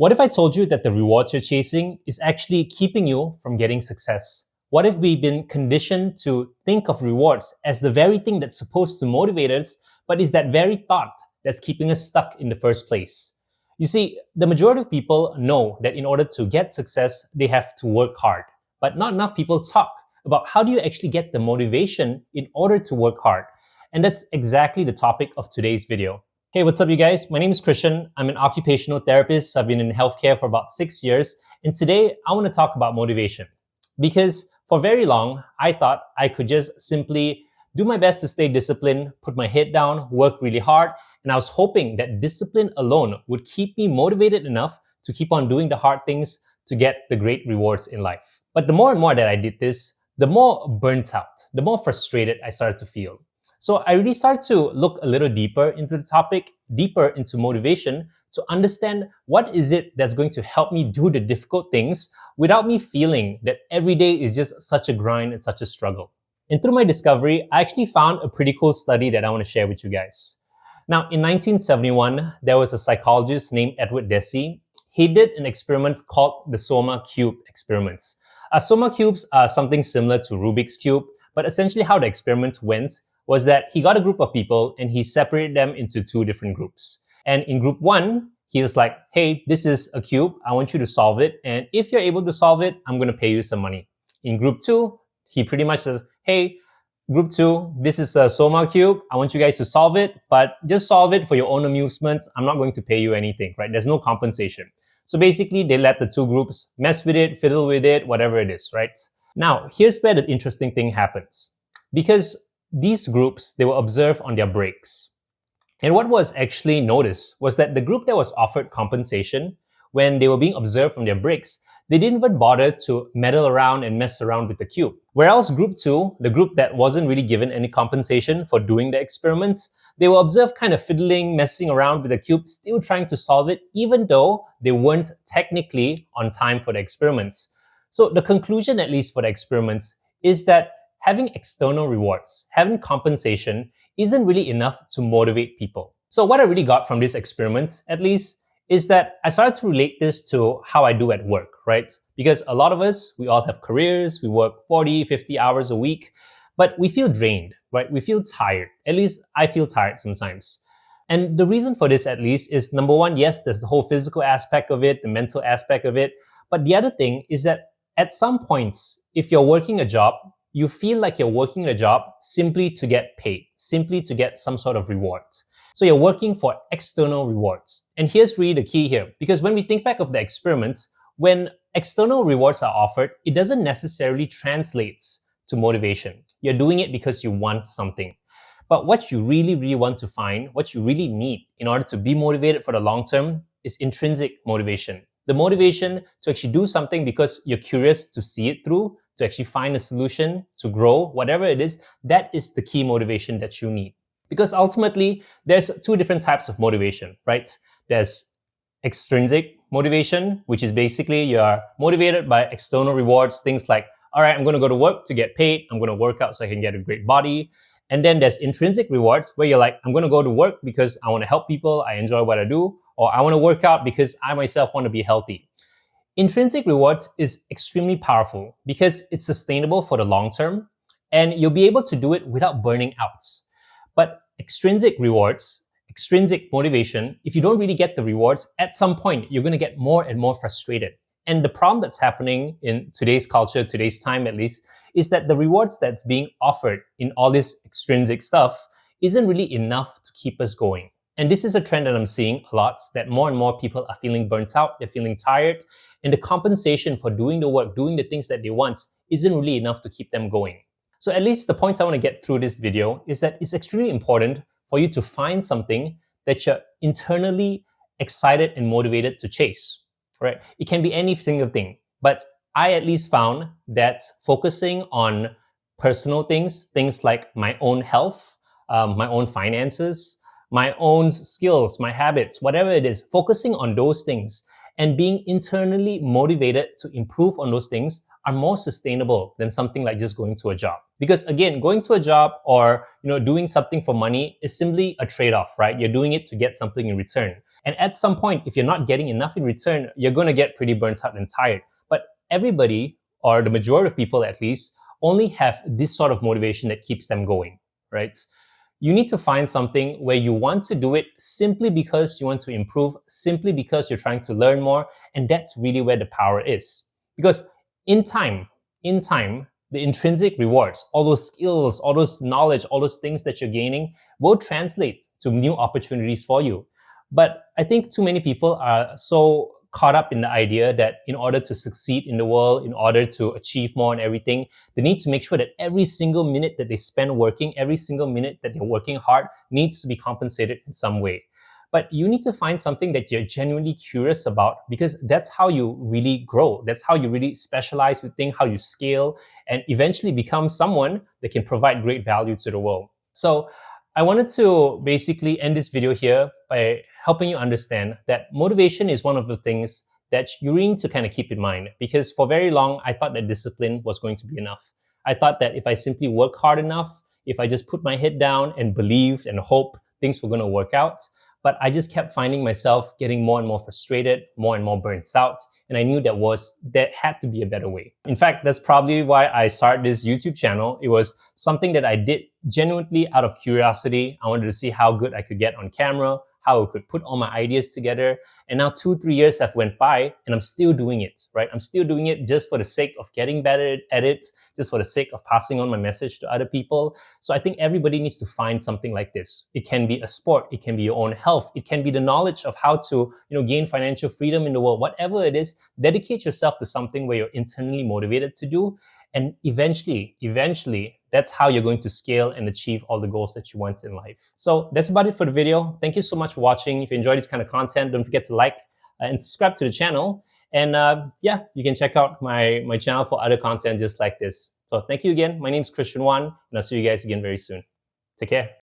What if I told you that the rewards you're chasing is actually keeping you from getting success? What if we've been conditioned to think of rewards as the very thing that's supposed to motivate us, but is that very thought that's keeping us stuck in the first place? You see, the majority of people know that in order to get success, they have to work hard. But not enough people talk about how do you actually get the motivation in order to work hard. And that's exactly the topic of today's video. Hey, what's up, you guys? My name is Christian. I'm an occupational therapist. I've been in healthcare for about 6 years. And today I want to talk about motivation. Because for very long, I thought I could just simply do my best to stay disciplined, put my head down, work really hard. And I was hoping that discipline alone would keep me motivated enough to keep on doing the hard things to get the great rewards in life. But the more and more that I did this, the more burnt out, the more frustrated I started to feel. So I really started to look a little deeper into the topic, deeper into motivation, to understand what is it that's going to help me do the difficult things without me feeling that every day is just such a grind and such a struggle. And through my discovery, I actually found a pretty cool study that I want to share with you guys. Now, in 1971, there was a psychologist named Edward Deci. He did an experiment called the Soma Cube experiments. Soma cubes are something similar to Rubik's Cube, but essentially how the experiment went was that he got a group of people and he separated them into two different groups. And in group one, he was like, hey, this is a cube. I want you to solve it. And if you're able to solve it, I'm going to pay you some money. In group two, he pretty much says, hey, group two, this is a Soma cube. I want you guys to solve it, but just solve it for your own amusement. I'm not going to pay you anything, right? There's no compensation. So basically, they let the two groups mess with it, fiddle with it, whatever it is, right? Now, here's where the interesting thing happens. Because these groups, they were observed on their breaks. And what was actually noticed was that the group that was offered compensation, when they were being observed from their breaks, they didn't even bother to meddle around and mess around with the cube. Whereas group two, the group that wasn't really given any compensation for doing the experiments, they were observed kind of fiddling, messing around with the cube, still trying to solve it, even though they weren't technically on time for the experiments. So the conclusion, at least for the experiments, is that having external rewards, having compensation, isn't really enough to motivate people. So what I really got from this experiment, at least, is that I started to relate this to how I do at work, right? Because a lot of us, we all have careers, we work 40, 50 hours a week, but we feel drained, right? We feel tired. At least I feel tired sometimes. And the reason for this, at least, is number one, yes, there's the whole physical aspect of it, the mental aspect of it. But the other thing is that at some points, if you're working a job, you feel like you're working a job simply to get paid, simply to get some sort of reward. So you're working for external rewards. And here's really the key here, because when we think back of the experiments, when external rewards are offered, it doesn't necessarily translate to motivation. You're doing it because you want something. But what you really, really want to find, what you really need in order to be motivated for the long term is intrinsic motivation. The motivation to actually do something because you're curious to see it through, to actually find a solution, to grow, whatever it is, that is the key motivation that you need. Because ultimately, there's two different types of motivation, right? There's extrinsic motivation, which is basically you're motivated by external rewards, things like, all right, I'm going to go to work to get paid. I'm going to work out so I can get a great body. And then there's intrinsic rewards where you're like, I'm going to go to work because I want to help people. I enjoy what I do. Or I want to work out because I myself want to be healthy. Intrinsic rewards is extremely powerful because it's sustainable for the long term and you'll be able to do it without burning out. But extrinsic rewards, extrinsic motivation, if you don't really get the rewards, at some point, you're going to get more and more frustrated. And the problem that's happening in today's culture, today's time at least, is that the rewards that's being offered in all this extrinsic stuff isn't really enough to keep us going. And this is a trend that I'm seeing a lot, that more and more people are feeling burnt out, they're feeling tired, and the compensation for doing the work, doing the things that they want, isn't really enough to keep them going. So at least the point I want to get through this video is that it's extremely important for you to find something that you're internally excited and motivated to chase, right? It can be any single thing, but I at least found that focusing on personal things, things like my own health, my own finances, my own skills, my habits, whatever it is, focusing on those things and being internally motivated to improve on those things are more sustainable than something like just going to a job. Because again, going to a job or doing something for money is simply a trade-off, right? You're doing it to get something in return. And at some point, if you're not getting enough in return, you're going to get pretty burnt out and tired. But everybody, or the majority of people at least, only have this sort of motivation that keeps them going, right? You need to find something where you want to do it simply because you want to improve, simply because you're trying to learn more. And that's really where the power is. Because in time, the intrinsic rewards, all those skills, all those knowledge, all those things that you're gaining will translate to new opportunities for you. But I think too many people are so caught up in the idea that in order to succeed in the world, in order to achieve more and everything, they need to make sure that every single minute that they spend working, every single minute that they're working hard needs to be compensated in some way. But you need to find something that you're genuinely curious about, because that's how you really grow. That's how you really specialize with things, how you scale, and eventually become someone that can provide great value to the world. So I wanted to basically end this video here by helping you understand that motivation is one of the things that you really need to kind of keep in mind, because for very long, I thought that discipline was going to be enough. I thought that if I simply work hard enough, if I just put my head down and believe and hope, things were going to work out. But I just kept finding myself getting more and more frustrated, more and more burnt out. And I knew that had to be a better way. In fact, that's probably why I started this YouTube channel. It was something that I did genuinely out of curiosity. I wanted to see how good I could get on camera, how I could put all my ideas together. And now 2-3 years have went by and I'm still doing it, right? I'm still doing it just for the sake of getting better at it, just for the sake of passing on my message to other people. So I think everybody needs to find something like this. It can be a sport, it can be your own health, it can be the knowledge of how to, gain financial freedom in the world. Whatever it is, dedicate yourself to something where you're internally motivated to do. And eventually, that's how you're going to scale and achieve all the goals that you want in life. So that's about it for the video. Thank you so much for watching. If you enjoy this kind of content, don't forget to like and subscribe to the channel. And you can check out my channel for other content just like this. So thank you again. My name is Christian Wan, and I'll see you guys again very soon. Take care.